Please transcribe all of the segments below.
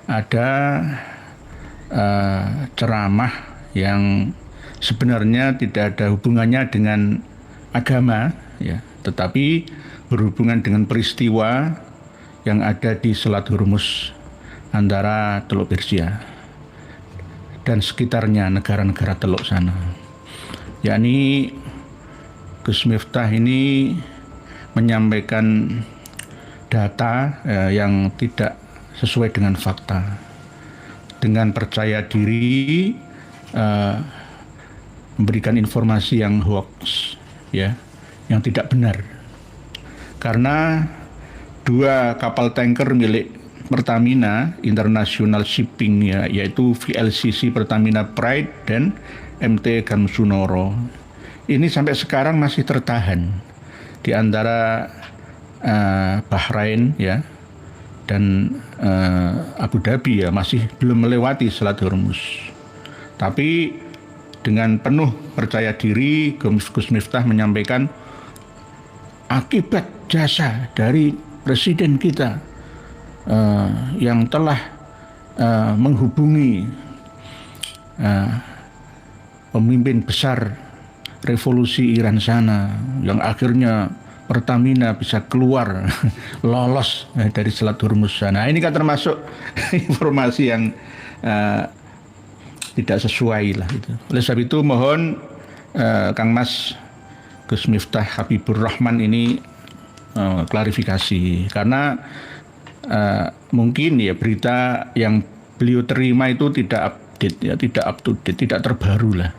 ada ceramah yang sebenarnya tidak ada hubungannya dengan agama, ya, tetapi berhubungan dengan peristiwa yang ada di Selat Hormuz antara Teluk Persia dan sekitarnya, negara-negara teluk sana. Yakni Gus Miftah ini menyampaikan data yang tidak sesuai dengan fakta, dengan percaya diri memberikan informasi yang hoax, ya, yang tidak benar. Karena 2 kapal tanker milik Pertamina International Shipping, ya, yaitu VLCC Pertamina Pride dan MT Gamsunoro, ini sampai sekarang masih tertahan di antara Bahrain, ya, dan Abu Dhabi, ya, masih belum melewati Selat Hormuz. Tapi dengan penuh percaya diri Gus Miftah menyampaikan akibat jasa dari presiden kita yang telah menghubungi pemimpin besar revolusi Iran sana, yang akhirnya Pertamina bisa keluar lolos dari Selat Hormuz sana. Ini kan termasuk informasi yang tidak sesuai lah itu. Oleh sebab itu mohon Kang Mas Gus Miftah Habibur Rahman ini klarifikasi, karena mungkin ya berita yang beliau terima itu tidak update, ya, tidak up to date, tidak terbaru lah.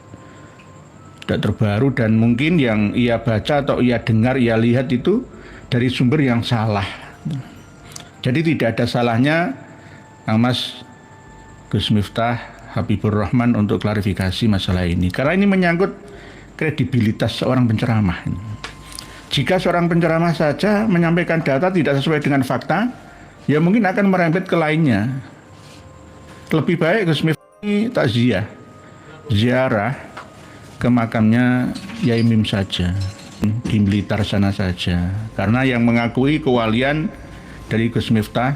Tidak terbaru, dan mungkin yang ia baca atau ia dengar, ia lihat itu dari sumber yang salah. Jadi tidak ada salahnya Kang Mas Gus Miftah Habibur Rahman untuk klarifikasi masalah ini, karena ini menyangkut kredibilitas seorang penceramah. Jika seorang penceramah saja menyampaikan data tidak sesuai dengan fakta, ya mungkin akan merembet ke lainnya. Lebih baik Gus Miftah ini takziah, ziarah ke makamnya Yai Mim saja, di Blitar sana saja, karena yang mengakui kewalian dari Gus Miftah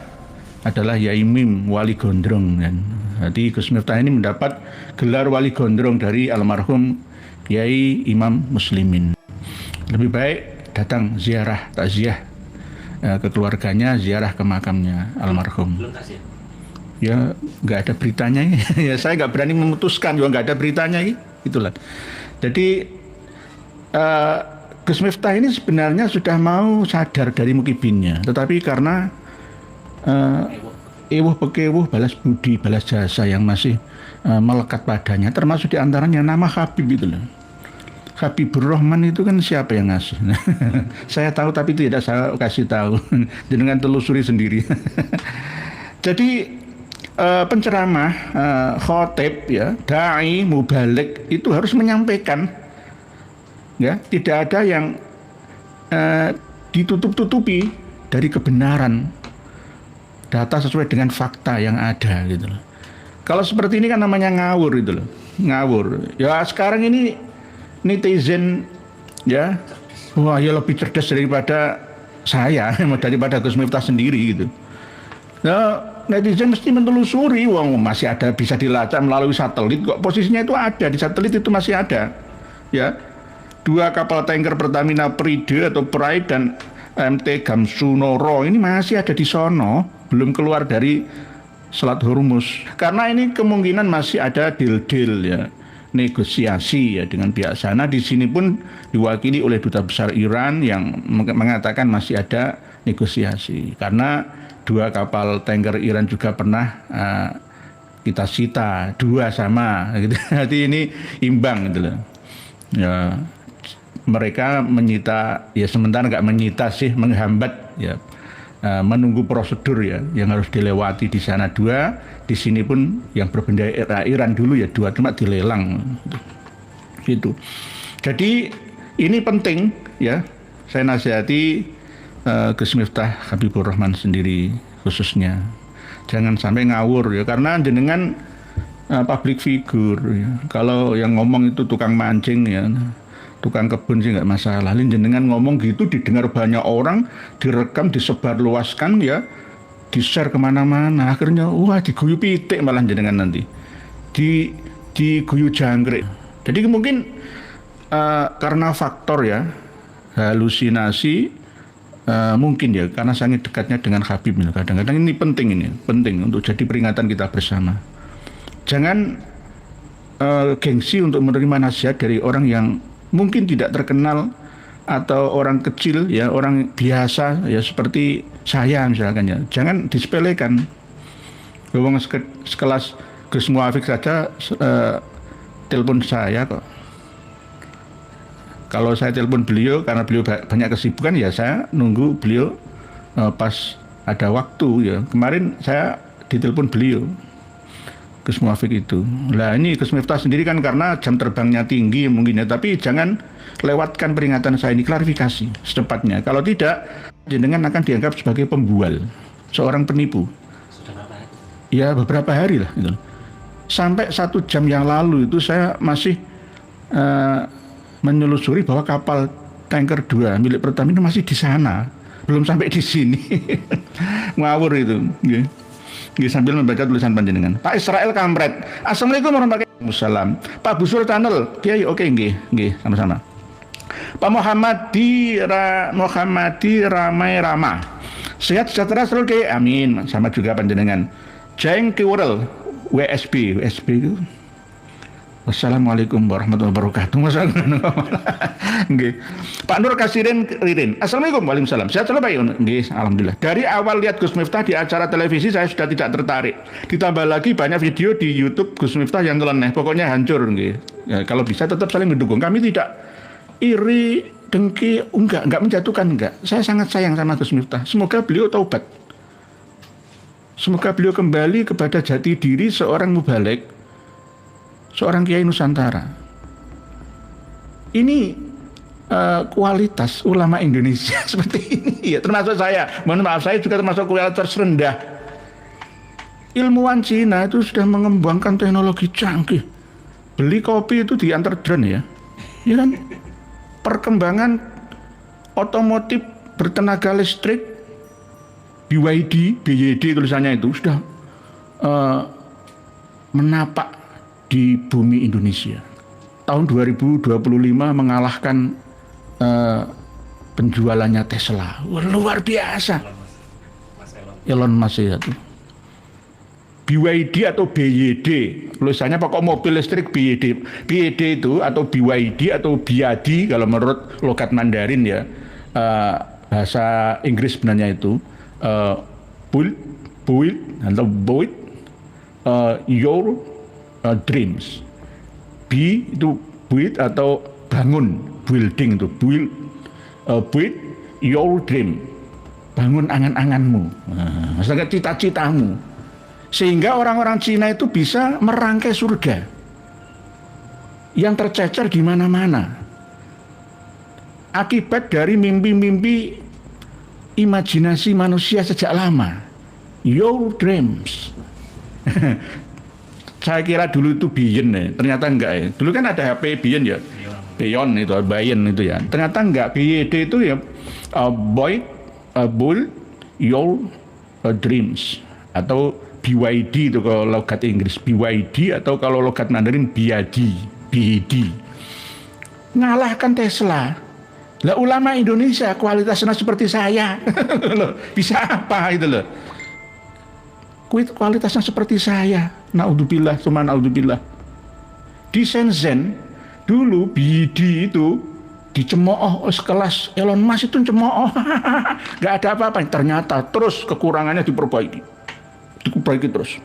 adalah Yai Mim, wali gondrong, kan. Jadi Gus Miftah ini mendapat gelar wali gondrong dari almarhum Kiai Imam Muslimin. Lebih baik datang ziarah takziah ke keluarganya, ziarah ke makamnya almarhum. Ya nggak ada beritanya, ya saya nggak berani memutuskan, juga nggak ada beritanya, itulah. Jadi Gus Miftah ini sebenarnya sudah mau sadar dari mukibinnya, tetapi karena ewuh pekewuh balas budi, balas jasa yang masih melekat padanya, termasuk diantaranya nama Habib itu loh. Habibur Rahman itu kan siapa yang ngasih? Saya tahu tapi tidak saya kasih tahu, dengan telusuri sendiri. Jadi penceramah, khotib, ya, dai, mubalik itu harus menyampaikan, ya, tidak ada yang ditutup-tutupi dari kebenaran, data sesuai dengan fakta yang ada, gitu loh. Kalau seperti ini kan namanya ngawur, gitu loh, ngawur. Ya sekarang ini netizen, ya, wah ya lebih cerdas daripada saya, daripada Gus Miftah sendiri, gitu. Nah, netizen mesti menelusuri, wong masih ada, bisa dilacak melalui satelit kok, posisinya itu ada di satelit, itu masih ada, ya. 2 kapal tanker Pertamina Pride atau Pride dan MT Gamsunoro ini masih ada di sono, belum keluar dari Selat Hormuz, karena ini kemungkinan masih ada deal-deal, ya, negosiasi, ya, dengan pihak sana. Di sini pun diwakili oleh Duta Besar Iran yang mengatakan masih ada negosiasi, karena 2 kapal tanker Iran juga pernah kita sita, 2 sama, gitu. Jadi ini imbang, gitu loh. Ya, mereka menyita, ya sementara nggak menyita sih, menghambat, ya, menunggu prosedur, ya, yang harus dilewati di sana 2, di sini pun yang berbendera Iran dulu, ya 2, cuma dilelang, gitu. Jadi ini penting, ya, saya nasihati Gus Miftah Habibur Rahman sendiri khususnya, jangan sampai ngawur, ya, karena jenengan public figure, ya. Kalau yang ngomong itu tukang mancing, ya, tukang kebun sih nggak masalah. Jenengan ngomong gitu didengar banyak orang, direkam, disebarluaskan, ya, di-share kemana-mana, akhirnya wah diguyu pitik malah jenengan nanti, diguyu jangkrik. Jadi mungkin karena faktor ya halusinasi, mungkin ya karena sangat dekatnya dengan Habib. Kadang-kadang ini penting untuk jadi peringatan kita bersama. Jangan gengsi untuk menerima nasihat dari orang yang mungkin tidak terkenal atau orang kecil ya, orang biasa ya seperti saya misalkan ya. Jangan disepelekan. Wong sekelas Gus Muafik saja telepon saya kok. Kalau saya telepon beliau karena beliau banyak kesibukan ya saya nunggu beliau pas ada waktu ya. Kemarin saya ditelepon beliau Gus Muafik itu. Lah ini Gus Miftah sendiri kan karena jam terbangnya tinggi mungkin ya, tapi jangan lewatkan peringatan saya ini, klarifikasi secepatnya. Kalau tidak, jenengan akan dianggap sebagai pembual, seorang penipu. Sudah berapa hari? Ya beberapa hari lah gitu. Sampai 1 jam yang lalu itu saya masih menelusuri bahwa kapal tanker 2 milik Pertamina masih di sana, belum sampai di sini. Ngawur itu. Okay. Sambil membaca tulisan panjenengan. Pak Israel Kampret. Assalamualaikum warahmatullahi wabarakatuh. Pak Busur Tunnel. Kiai oke nggih, sama-sama. Pak Muhammadi Ramai Rama. Sehat sejahtera selalu Kiai. Amin. Sama juga panjenengan. Jeng Kiwurel WSB itu. Wassalamualaikum warahmatullahi wabarakatuh. Nggih. Pak Nur Kasirin Ririn. Assalamualaikum. Waalaikumsalam. Sehat selalu Pak. Nggih, alhamdulillah. Dari awal lihat Gus Miftah di acara televisi saya sudah tidak tertarik. Ditambah lagi banyak video di YouTube Gus Miftah yang nyeleneh. Pokoknya hancur nggih. Ya, kalau bisa tetap saling mendukung. Kami tidak iri, dengki, enggak menjatuhkan enggak. Saya sangat sayang sama Gus Miftah. Semoga beliau taubat. Semoga beliau kembali kepada jati diri seorang mubalek, seorang kiai Nusantara. Ini kualitas ulama Indonesia seperti ini ya, termasuk saya. Mohon maaf, saya juga termasuk kualitas rendah. Ilmuwan Cina itu sudah mengembangkan teknologi canggih. Beli kopi itu diantar drone ya. Ya kan? Perkembangan otomotif bertenaga listrik BYD tulisannya itu sudah menapak di bumi Indonesia. Tahun 2025 mengalahkan penjualannya Tesla. Wah, luar biasa. Elon Musk itu. BYD atau BYD, tulisannya pokok mobil listrik BYD. BYD itu atau BYD atau BYD kalau menurut logat Mandarin ya, bahasa Inggris sebenarnya itu build your dreams. B itu build atau bangun, building itu build your dream, bangun angan-anganmu, maksudnya cita-citamu, sehingga orang-orang Cina itu bisa merangkai surga yang tercecer di mana-mana akibat dari mimpi-mimpi imajinasi manusia sejak lama. Your dreams. Saya kira dulu itu Bion ya, ternyata enggak ya. Dulu kan ada HP Bion ya, Bion itu ya. Ternyata enggak. BYD itu ya build your dreams, atau BYD itu kalau logat Inggris, BYD, atau kalau logat Mandarin BYD. Ngalahkan Tesla. Lah ulama Indonesia kualitasnya seperti saya. Bisa apa itu loh? Kualitasnya seperti saya. Naudzubillah, summa naudzubillah. Di Shenzhen dulu BYD itu dicemooh sekelas Elon Musk itu cemooh. Gak ada apa-apa. Ternyata terus kekurangannya diperbaiki terus.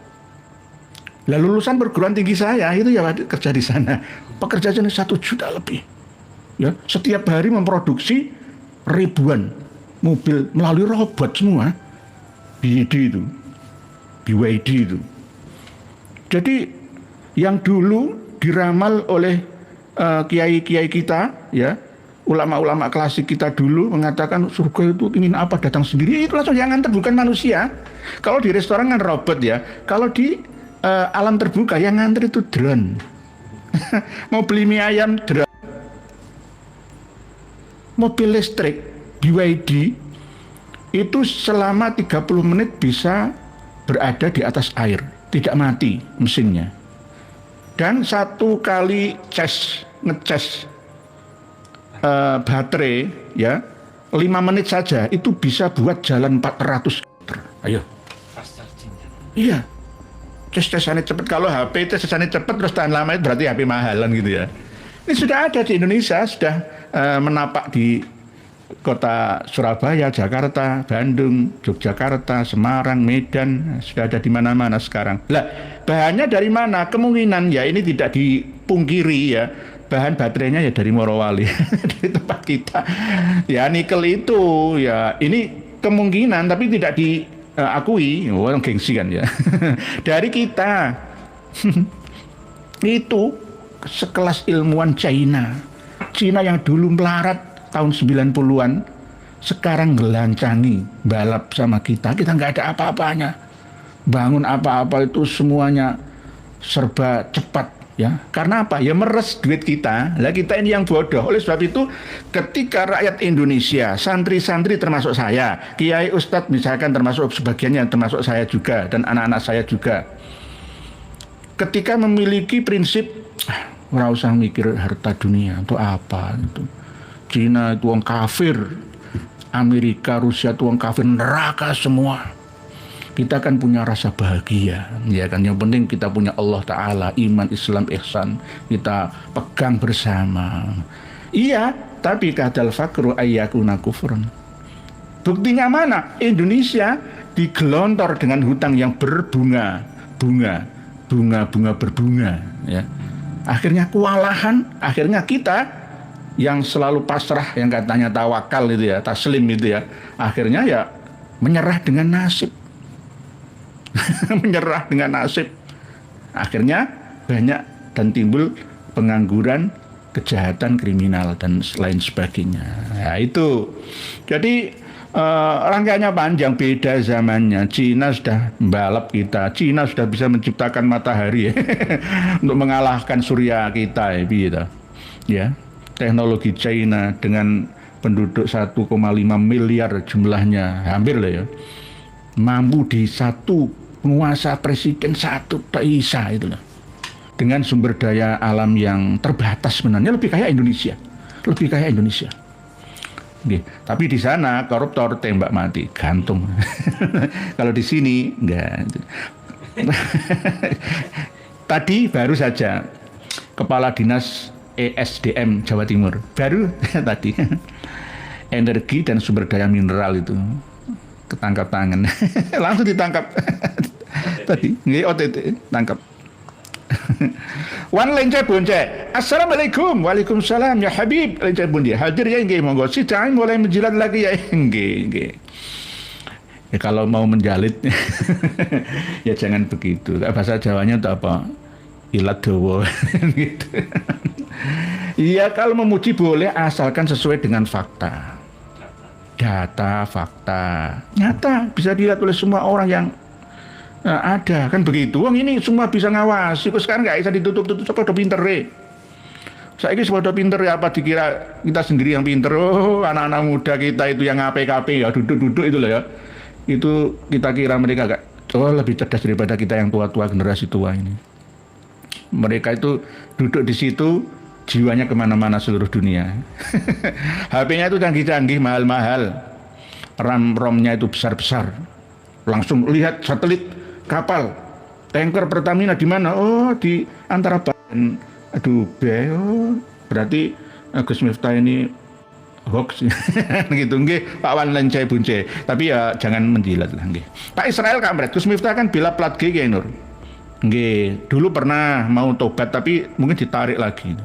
Lah lulusan perguruan tinggi saya itu ya kerja di sana. Pekerjaannya 1 juta lebih. Ya, setiap hari memproduksi ribuan mobil melalui robot semua. BYD itu. Jadi yang dulu diramal oleh kiai-kiai kita ya, ulama-ulama klasik kita dulu mengatakan surga itu ingin apa datang sendiri, itu langsung yang nganter bukan manusia. Kalau di restoran kan robot ya, kalau di alam terbuka yang nganter itu drone. Mau beli mie ayam drone. Mobil listrik BYD itu selama 30 menit bisa berada di atas air, tidak mati mesinnya. Dan satu kali ngecas baterai ya 5 menit saja itu bisa buat jalan 400 meter. Ayo. Iya. Casannya cepat. Kalau HP casannya cepat terus tahan lama itu berarti HP mahalan gitu ya. Ini sudah ada di Indonesia, sudah menapak di kota Surabaya, Jakarta, Bandung, Yogyakarta, Semarang, Medan, sudah ada di mana-mana sekarang. Lah, bahannya dari mana? Kemungkinan ya ini tidak dipungkiri ya. Bahan baterainya ya dari Morowali, dari tempat kita. Ya nikel itu ya ini kemungkinan tapi tidak diakui, orang gengsi kan ya. Dari kita. Itu sekelas ilmuwan China yang dulu melarat tahun 90-an sekarang gelancangi balap sama kita nggak ada apa-apanya, bangun apa-apa itu semuanya serba cepat ya, karena apa ya, meres duit kita. Lah kita ini yang bodoh. Oleh sebab itu ketika rakyat Indonesia, santri-santri termasuk saya, kiai ustadz misalkan termasuk sebagiannya, termasuk saya juga dan anak-anak saya juga, ketika memiliki prinsip ora usah mikir harta dunia itu apa itu. Cina itu wong kafir, Amerika, Rusia itu wong kafir, neraka semua. Kita kan punya rasa bahagia, ya kan. Yang penting kita punya Allah Ta'ala, iman, Islam, ihsan, kita pegang bersama. Iya, tapi kadal fakru ayyakuna kufran. Buktinya mana? Indonesia digelontor dengan hutang yang berbunga ya. Akhirnya kewalahan, akhirnya kita yang selalu pasrah, yang katanya tawakal itu ya, taslim itu ya, akhirnya ya menyerah dengan nasib. Menyerah dengan nasib. Akhirnya banyak dan timbul pengangguran, kejahatan, kriminal dan lain sebagainya. Ya itu. Jadi rangkaiannya panjang, beda zamannya. Cina sudah membalap kita, Cina sudah bisa menciptakan matahari untuk mengalahkan surya kita ya. Teknologi China dengan penduduk 1,5 miliar jumlahnya, hampir lah ya, mampu di satu penguasa presiden satu tak bisa itu lah. Dengan sumber daya alam yang terbatas sebenarnya, lebih kaya Indonesia. Oke. Tapi di sana koruptor tembak mati, gantung. Kalau di sini enggak. Tadi baru saja Kepala Dinas ESDM Jawa Timur, baru tadi, energi dan sumber daya mineral itu ketangkap tangan. Langsung ditangkap. Tadi OTT tangkap. Wan Lenca Bunce, Assalamualaikum. Waalaikumsalam ya Habib Lenca Bunce. Hadir ya nggih, monggo. Si Cai mulai menjilat lagi ya nggih. Ya kalau mau menjalit ya jangan begitu. Bahasa Jawanya itu apa? Ilat dawa gitu. Iya, kalau memuji boleh asalkan sesuai dengan fakta. Data, fakta, nyata bisa dilihat oleh semua orang yang ada, kan begitu. Wong ini semua bisa ngawasi. Kok sekarang nggak bisa ditutup-tutup, udah pinter Saya ini sudah pinter ya, apa dikira kita sendiri yang pinter? Oh, anak-anak muda kita itu yang APKP ya, duduk-duduk itu loh ya. Itu kita kira mereka lebih cerdas daripada kita yang tua-tua, generasi tua ini. Mereka itu duduk di situ, jiwanya kemana-mana seluruh dunia. HP-nya itu canggih-canggih, mahal-mahal. RAM-ROM-nya itu besar-besar. Langsung lihat satelit, kapal, tanker Pertamina di mana? Oh, di antara bahan Dubai. Oh, berarti Gus Miftah ini hoax gitu nggih, Pak Wan Lenca Bunce. Tapi ya jangan menjilat lah nggih. Pak Israel Kamret, Gus Miftah kan bela plat G ya Nur. Nggih, dulu pernah mau tobat tapi mungkin ditarik lagi.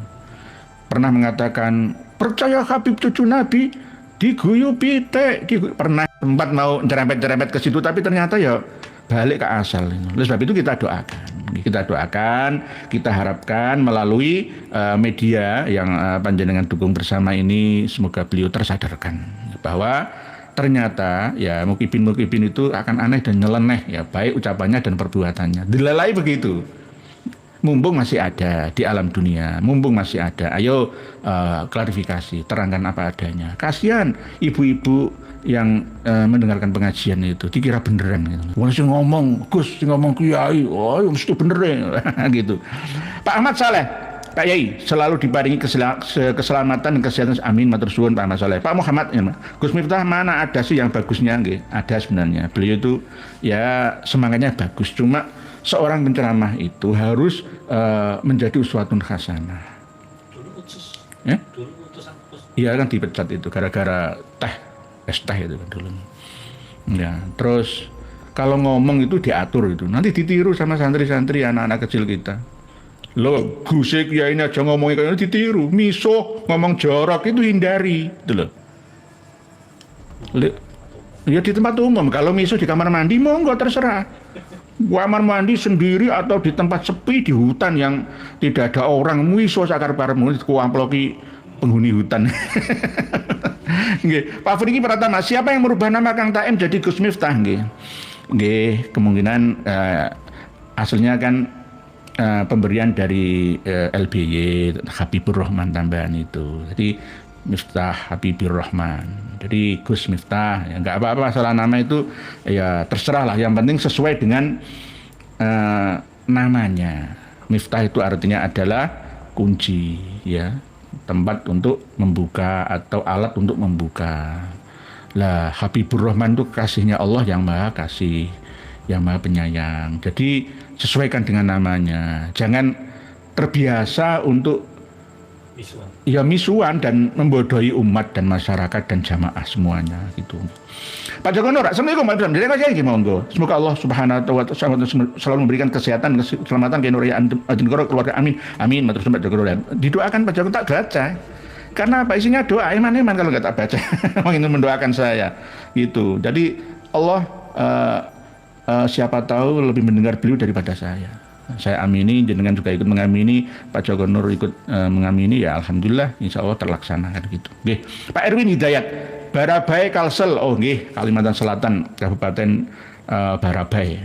Pernah mengatakan percaya Habib cucu Nabi diguyu pitik, pernah sempat mau nyerempet ke situ tapi ternyata ya balik ke asal. Oleh sebab itu kita doakan, kita harapkan melalui media yang panjenengan dukung bersama ini, semoga beliau tersadarkan bahwa ternyata ya mukibin itu akan aneh dan nyeleneh ya, baik ucapannya dan perbuatannya. Dilalai begitu. Mumpung masih ada di alam dunia, mumpung masih ada, ayo klarifikasi, terangkan apa adanya. Kasihan ibu-ibu yang mendengarkan pengajian itu, dikira beneran gitu. Wong sing ngomong, Gus sing ngomong kiai, oh mesti bener gitu. Pak Ahmad Saleh, Pak Yai selalu diparingi keselamatan dan kesehatan. Amin, matur suwun Pak Ahmad Saleh. Pak Muhammad, ya, Gus Miftah mana ada sih yang bagusnya? Nggih, ada sebenarnya. Beliau itu ya semangatnya bagus, cuma seorang penceramah itu harus menjadi uswatun hasanah. Dulu utus. Ya? Dulu utusan Gus. Iya kan dipecat itu gara-gara es teh itu kan dulu. Ya, terus kalau ngomong itu diatur itu, nanti ditiru sama santri-santri anak-anak kecil kita. Loh, Gus Kiai ini aja ngomongnya kayak ditiru, miso ngomong jorok itu hindari, itu loh. Ya di tempat umum, kalau miso di kamar mandi monggo terserah. Kamar mandi sendiri atau di tempat sepi di hutan yang tidak ada orang, miso sakar paremu kuamploki penghuni hutan. Nggih, Pak Friki Pratama, siapa yang merubah nama Kang Taim jadi Gus Miftah? Nggih, kemungkinan aslinya kan pemberian dari LBY Habibur Rahman tambahan itu. Jadi Miftah Habibur Rahman. Jadi Gus Miftah, ya nggak apa-apa masalah nama itu ya terserah lah. Yang penting sesuai dengan namanya. Miftah itu artinya adalah kunci, ya, tempat untuk membuka atau alat untuk membuka. Lah Habibur Rahman itu kasihnya Allah yang maha kasih, yang maha penyayang. Jadi sesuaikan dengan namanya. Jangan terbiasa untuk misuan dan membodohi umat dan masyarakat dan jamaah semuanya gitu. Pak Joko Nur, Assalamualaikum warahmatullahi wabarakatuh. Semoga Allah Subhanahu wa taala selalu memberikan kesehatan, keselamatan, kenuria Adinegoro keluarga, amin. Amin. Matur Pak Joko Nur. Didoakan Pak Joko, tak baca. Karena apa isinya doa, iman kalau nggak tak baca. Ingin mendoakan saya gitu. Jadi Allah siapa tahu lebih mendengar beliau daripada saya. Saya amini, jenengan juga ikut mengamini, Pak Joko Nur ikut mengamini, ya alhamdulillah insya Allah terlaksana kan gitu. Nggih. Pak Erwin Hidayat, Barabai Kalsel, oh nggih, Kalimantan Selatan, Kabupaten Barabai.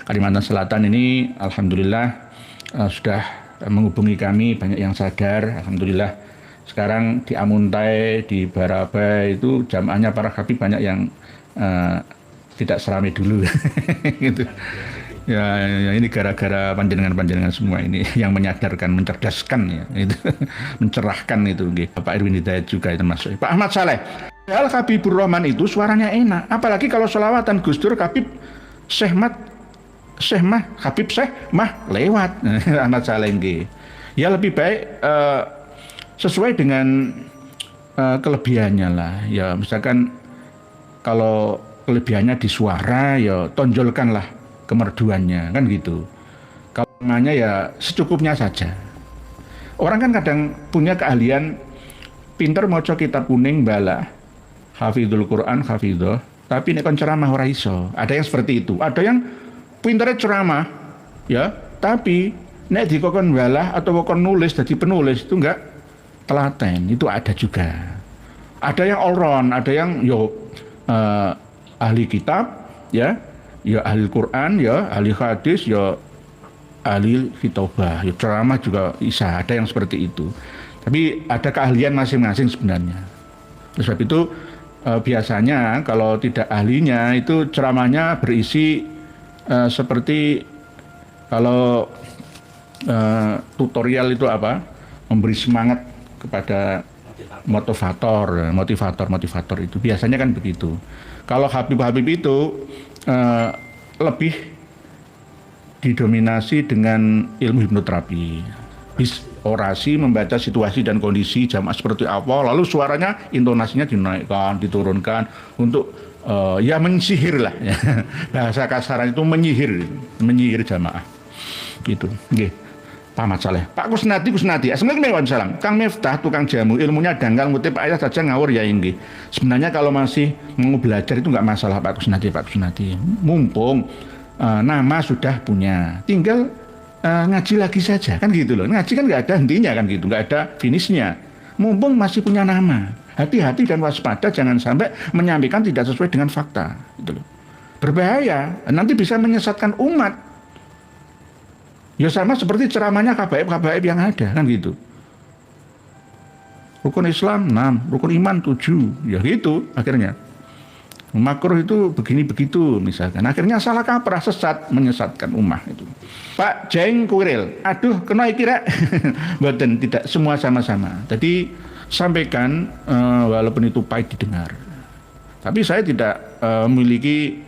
Kalimantan Selatan ini alhamdulillah sudah menghubungi kami, banyak yang sadar, alhamdulillah. Sekarang di Amuntai, di Barabai itu jamaahnya para habib banyak yang tidak seramai dulu gitu. Ya, ini gara-gara panjenengan semua ini yang menyadarkan, mencerdaskan ya, itu mencerahkan itu. Pak Erwin Hidayat juga termasuk. Pak Ahmad Saleh, Al Habibur Rahman itu suaranya enak, apalagi kalau sholawatan Gus Dur, Habib Syekh Mah Habib Syekh Mah lewat. Ahmad Saleh nggih. Ya lebih baik sesuai dengan kelebihannya lah. Ya misalkan kalau kelebihannya di suara, ya tonjolkanlah kemerduannya kan gitu. Kalau namanya ya secukupnya saja. Orang kan kadang punya keahlian pinter maca kitab kuning bala, hafizul Quran hafidhoh, tapi nek kon ceramah ora iso. Ada yang seperti itu. Ada yang pintere ceramah ya, tapi nek dikokon bala atau kon nulis jadi penulis itu enggak telaten. Itu ada juga. Ada yang all round, ada yang ahli kitab ya, ya ahli Quran, ya ahli hadis, ya ahli khitobah, ya ceramah juga bisa, ada yang seperti itu. Tapi ada keahlian masing-masing sebenarnya. Oleh sebab itu biasanya kalau tidak ahlinya itu ceramahnya berisi seperti kalau tutorial itu apa, memberi semangat kepada motivator itu biasanya kan begitu. Kalau Habib itu lebih didominasi dengan ilmu hipnoterapi, orasi, membaca situasi dan kondisi jamaah seperti apa, lalu suaranya, intonasinya dinaikkan, diturunkan untuk ya menyihir lah, ya. Bahasa kasaran itu menyihir jamaah gitu. Nggih. Pak Ahmad Saleh, Pak Kusnadi, Assalamualaikum. Kang Miftah tukang jamu, ilmunya dangkal, ngutip ayat saja ngawur ya ini. Sebenarnya kalau masih mau belajar itu nggak masalah Pak Kusnadi. Mumpung nama sudah punya, tinggal ngaji lagi saja kan gitu loh. Ngaji kan nggak ada hentinya kan gitu, nggak ada finishnya. Mumpung masih punya nama, hati-hati dan waspada jangan sampai menyampaikan tidak sesuai dengan fakta, gitu loh. Berbahaya, nanti bisa menyesatkan umat. Ya sama seperti ceramahnya KBAib yang ada kan gitu. Rukun Islam 6, rukun iman 7, ya gitu akhirnya. Makruh itu begini begitu misalkan. Akhirnya salah kaprah, sesat, menyesatkan ummah itu. Pak Jeng Kuiril, aduh kena kira. Mboten, tidak semua sama-sama. Jadi sampaikan walaupun itu pahit didengar. Tapi saya tidak memiliki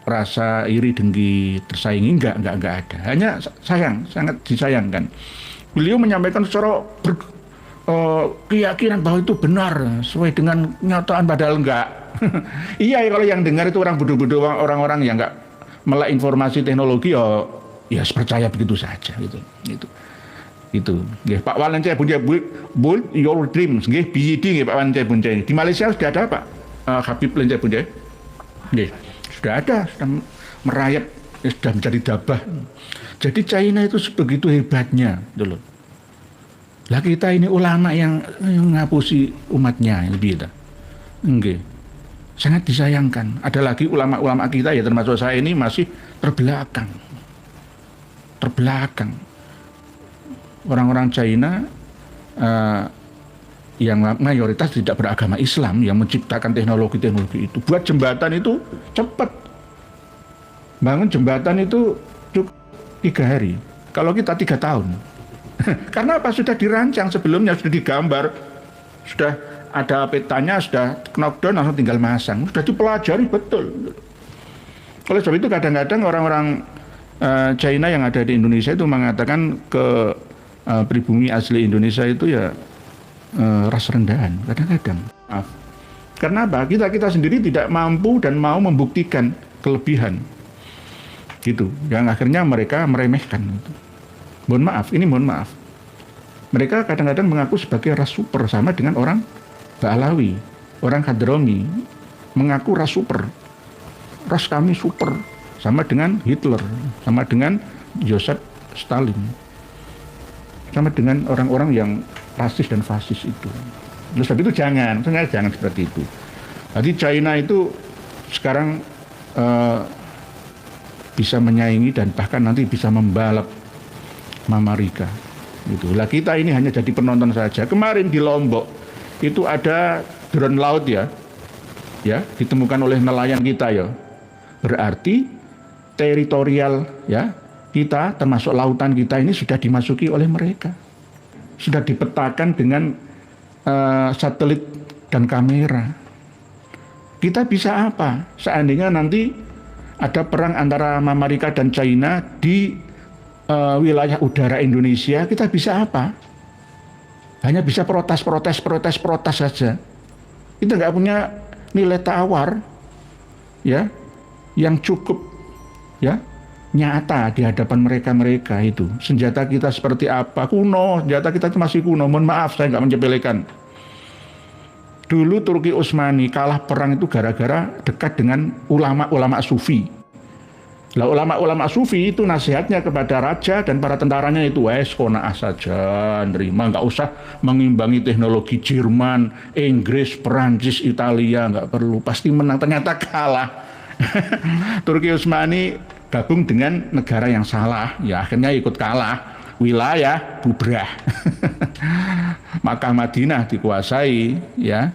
rasa iri dengki tersaingi, enggak ada. Hanya sayang, sangat disayangkan. Beliau menyampaikan secara keyakinan bahwa itu benar sesuai dengan kenyataan, padahal enggak. Iya, kalau yang dengar itu orang bodoh-bodoh, orang-orang yang enggak melek informasi teknologi, ya percaya begitu saja gitu. Itu nggih Pak Walence Bunjai, build your dreams nggih, BYD nggih Pak Walence Bunjai. Di Malaysia sudah ada Pak Habib Lence Bunjai. Nggih, sudah ada, sudah merayap, sudah menjadi dabah. Jadi China itu sebegitu hebatnya dulu. Lah kita ini ulama yang ngapusi umatnya lebih kita. Nggih. Sangat disayangkan. Ada lagi ulama-ulama kita ya termasuk saya ini masih terbelakang. Orang-orang China yang mayoritas tidak beragama Islam yang menciptakan teknologi itu. Buat jembatan itu cepat. Bangun jembatan itu cukup 3 hari. Kalau kita 3 tahun. Karena apa? Sudah dirancang sebelumnya, sudah digambar, sudah ada petanya, sudah knockdown, langsung tinggal masang, sudah dipelajari betul. Oleh sebab itu kadang-kadang orang-orang China yang ada di Indonesia itu mengatakan ke pribumi asli Indonesia itu ya ras rendahan kadang-kadang. Maaf. Karena apa? Kita sendiri tidak mampu dan mau membuktikan kelebihan gitu, yang akhirnya mereka meremehkan itu. Mohon maaf. Mereka kadang-kadang mengaku sebagai ras super, sama dengan orang Ba'alawi, orang Hadrami mengaku ras super. Ras kami super, sama dengan Hitler, sama dengan Joseph Stalin, sama dengan orang-orang yang rasis dan fasis itu. Oleh sebab itu jangan seperti itu. Jadi China itu sekarang bisa menyaingi dan bahkan nanti bisa membalap Amerika. Gitu. Lah kita ini hanya jadi penonton saja. Kemarin di Lombok itu ada drone laut ya, ditemukan oleh nelayan kita ya. Berarti teritorial ya kita, termasuk lautan kita ini sudah dimasuki oleh mereka. Sudah dipetakan dengan satelit dan kamera. Kita bisa apa? Seandainya nanti ada perang antara Amerika dan China di wilayah udara Indonesia, kita bisa apa? Hanya bisa protes saja. Kita nggak punya nilai tawar ya yang cukup ya nyata di hadapan mereka itu. Senjata kita seperti apa? Kuno, senjata kita itu masih kuno. Mohon maaf, saya nggak menyepelekan. Dulu Turki Utsmani kalah perang itu gara-gara dekat dengan ulama-ulama sufi. Lah ulama-ulama sufi itu nasihatnya kepada raja dan para tentaranya itu, qanaah saja, nerima, nggak usah mengimbangi teknologi Jerman, Inggris, Perancis, Italia, nggak perlu, pasti menang. Ternyata kalah. Turki Utsmani gabung dengan negara yang salah, ya akhirnya ikut kalah, wilayah bubrah. Makkah Madinah dikuasai ya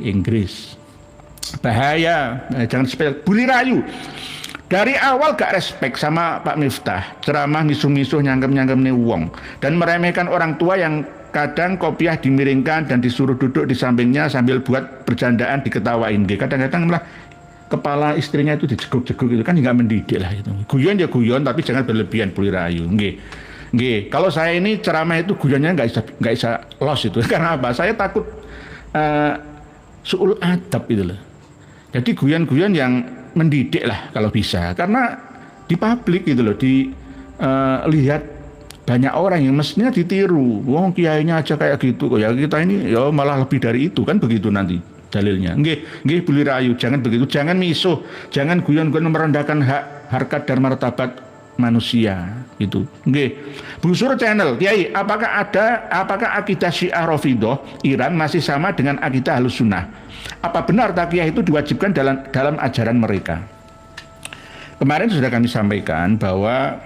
Inggris. Bahaya, jangan sepele, buli rayu. Dari awal gak respect sama Pak Miftah, ceramah misuh-misuh nyangkem-nyangkem nih wong, dan meremehkan orang tua yang kadang kopiah dimiringkan dan disuruh duduk di sampingnya sambil buat bercandaan diketawain. Kadang-kadang malah kepala istrinya itu dijeguk-jeguk itu, kan nggak mendidik lah itu. Guyon ya guyon, tapi jangan berlebihan, buli rayu. Nggih. Kalau saya ini ceramah itu guyonnya nggak bisa los itu. Karena apa? Saya takut suul adab itu loh. Jadi guyon-guyon yang mendidik lah kalau bisa, karena di publik gitu loh, lihat banyak orang yang mestinya ditiru. Wong kiainya aja kayak gitu kok, ya kita ini ya malah lebih dari itu, kan begitu nanti dalilnya. Nggih beli rayu, jangan begitu, jangan misuh, jangan guyon-guyon merendahkan harkat dan martabat manusia gitu. Nggih. Busur channel, Kiai, apakah akidah Syiah Rafidhah Iran masih sama dengan akidah Ahlussunnah? Apa benar taqiyah itu diwajibkan dalam ajaran mereka? Kemarin sudah kami sampaikan bahwa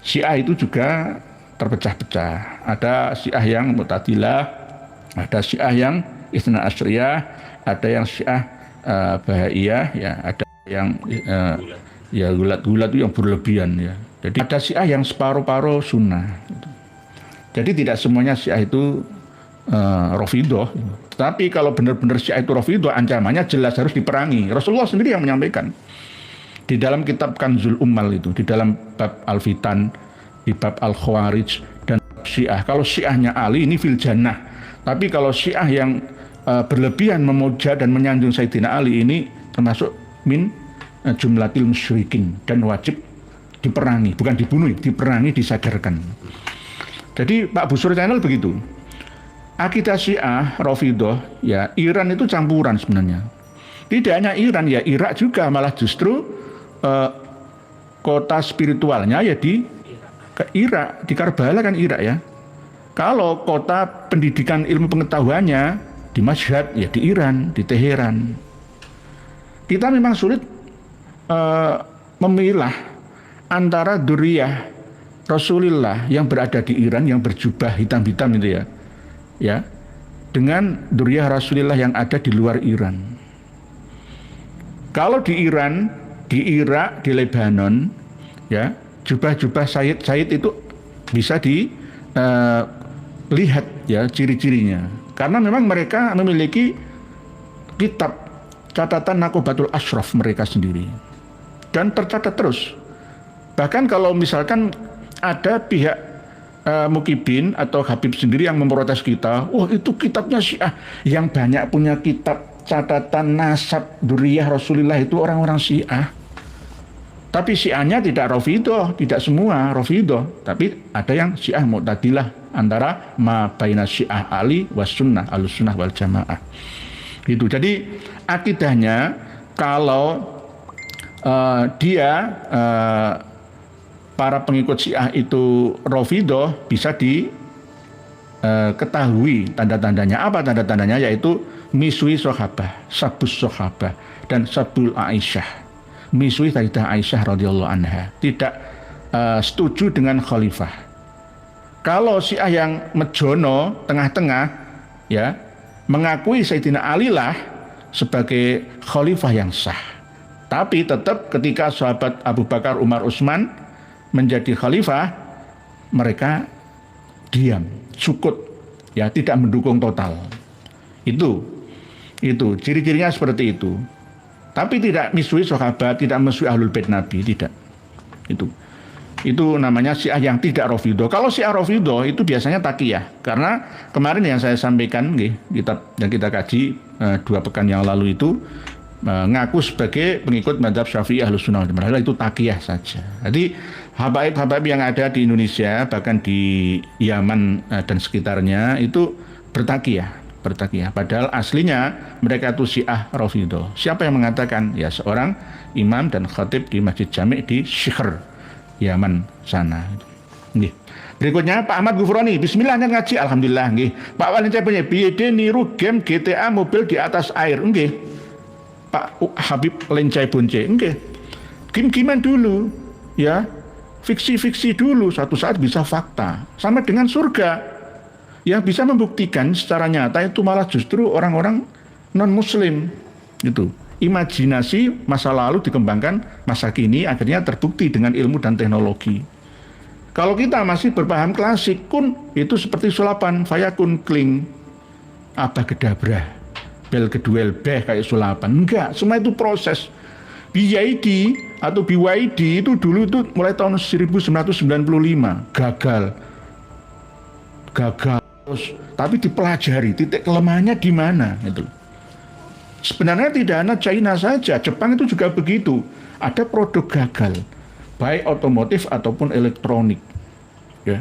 Syiah itu juga terpecah-pecah. Ada Syiah yang Mu'tazilah, ada Syiah yang Itsna Asy'ariyah, ada yang Syiah Bahaiyah, ya, ada yang ya gulat-gulat itu yang berlebihan ya. Jadi ada Syiah yang separuh-paruh Sunnah. Gitu. Jadi tidak semuanya Syiah itu Rafidhah. Tapi kalau benar-benar Syiah itu Rafidhah, ancamannya jelas harus diperangi. Rasulullah sendiri yang menyampaikan di dalam kitab Kanzul Ummal itu, di dalam bab Al-Fitan, di bab Al-Khawarij dan Syiah. Kalau Syiahnya Ali ini fil jannah. Tapi kalau Syiah yang berlebihan memuja dan menyanjung Sayyidina Ali ini termasuk min jumlatil musyrikin dan wajib diperangi, bukan dibunuh, diperangi, disadarkan. Jadi Pak Busur Channel begitu. Akidah Syiah Rafidhah ya, Iran itu campuran sebenarnya. Tidak hanya Iran ya, Irak juga, malah justru kota spiritualnya ya di Irak, di Karbala kan Irak ya. Kalau kota pendidikan ilmu pengetahuannya di Mashhad ya di Iran, di Teheran. Kita memang sulit memilah antara dzurriyyah Rasulullah yang berada di Iran yang berjubah hitam-hitam itu ya, dengan dzurriyyah Rasulullah yang ada di luar Iran. Kalau di Iran, di Irak, di Lebanon, ya jubah-jubah Sayyid itu bisa dilihat ya ciri-cirinya. Karena memang mereka memiliki kitab catatan Nakobatul Ashraf mereka sendiri dan tercatat terus. Bahkan kalau misalkan ada pihak Mukibin atau Habib sendiri yang memprotes kita, wah itu kitabnya Syiah yang banyak punya kitab catatan nasab dzurriyyah Rasulullah itu orang-orang Syiah. Tapi Syiahnya tidak Rafidhah, tidak semua Rafidhah, tapi ada yang Syiah Mu'tazilah antara ma baina Syiah Ali was sunnah al-sunnah wal jamaah. Gitu. Jadi akidahnya kalau para pengikut Syiah itu Rafidhah bisa diketahui tanda-tandanya. Apa tanda-tandanya? Yaitu misui sahabah, sabus sahabah, dan sabul Aisyah. Misui Sayyidah Aisyah radhiyallahu anha. Tidak setuju dengan khalifah. Kalau Syiah yang mejono tengah-tengah ya mengakui Sayyidina Ali lah sebagai khalifah yang sah. Tapi tetap ketika sahabat Abu Bakar, Umar, Utsman menjadi khalifah, mereka diam, sukut, ya tidak mendukung total. Itu ciri-cirinya seperti itu. Tapi tidak misui sahabat, tidak misui ahlul bait Nabi, tidak. Itu namanya Syiah yang tidak Rafidhah. Kalau Syiah Rafidhah itu biasanya taqiyah. Karena kemarin yang saya sampaikan kitab yang kita kaji 2 pekan yang lalu itu ngaku sebagai pengikut mazhab Syafi'i Ahlus Sunnah wal Jamaah, itu taqiyah saja. Jadi habaib-habaib yang ada di Indonesia, bahkan di Yaman dan sekitarnya itu bertaqiyah. Padahal aslinya mereka itu Syiah Rafidhah. Siapa yang mengatakan? Ya seorang imam dan khatib di Masjid Jami' di Syikhr, Yaman sana. Nggih. Berikutnya Pak Ahmad Ghufrani, bismillah ngaji alhamdulillah nggih. Pak Walin punya BYD niru game GTA mobil di atas air nggih. Pak Habib Lencai Bonce nggih. Game-gamean dulu ya. Fiksi-fiksi dulu, suatu saat bisa fakta. Sama dengan surga. Yang bisa membuktikan secara nyata itu malah justru orang-orang non-muslim gitu. Imajinasi masa lalu dikembangkan masa kini akhirnya terbukti dengan ilmu dan teknologi. Kalau kita masih berpaham klasik, kun itu seperti sulapan, fayakun kling, abagedabra, bel keduel beh kayak sulapan. Enggak, semua itu proses. BYD atau BYD itu dulu itu mulai tahun 1995 gagal. Terus, tapi dipelajari titik kelemahannya di mana itu. Sebenarnya tidak hanya China saja, Jepang itu juga begitu. Ada produk gagal, baik otomotif ataupun elektronik. Ya.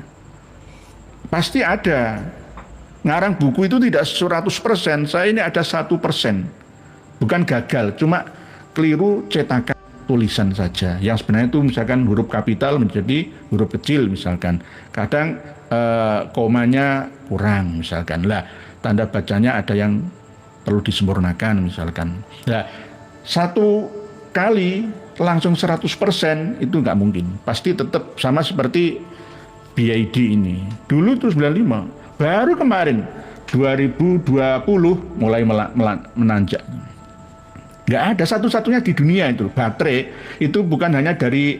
Pasti ada. Ngarang buku itu tidak 100%, saya ini ada 1%. Bukan gagal, cuma keliru cetakan tulisan saja. Yang sebenarnya itu misalkan huruf kapital menjadi huruf kecil misalkan. Kadang komanya kurang misalkan. Lah, tanda bacanya ada yang perlu disempurnakan misalkan. Nah, satu kali langsung 100% itu nggak mungkin. Pasti tetap sama seperti BID ini. Dulu itu 95, baru kemarin 2020 mulai menanjak. Nggak ada, satu-satunya di dunia itu baterai itu bukan hanya dari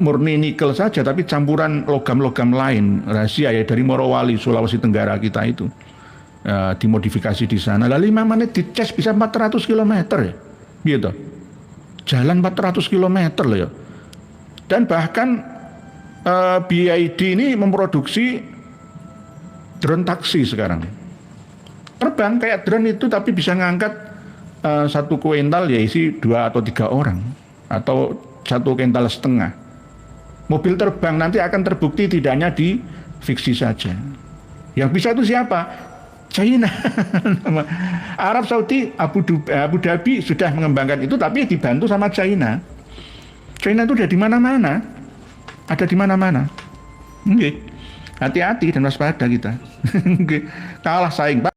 murni nikel saja, tapi campuran logam-logam lain rahasia ya dari Morowali Sulawesi Tenggara kita itu dimodifikasi di sana. Lah 5 menit dicas bisa 400 km ya, gitu. Jalan 400 km loh ya. Dan bahkan BID ini memproduksi drone taksi sekarang. Terbang kayak drone itu tapi bisa ngangkat 1 kuintal ya isi 2 atau 3 orang atau 1,5 kuintal. Mobil terbang nanti akan terbukti tidak hanya di fiksi saja. Yang bisa itu siapa? China. Arab Saudi, Abu Dhabi sudah mengembangkan itu tapi dibantu sama China. China itu udah di mana-mana. Ada di mana-mana. Hati-hati dan waspada kita. Kalah saing.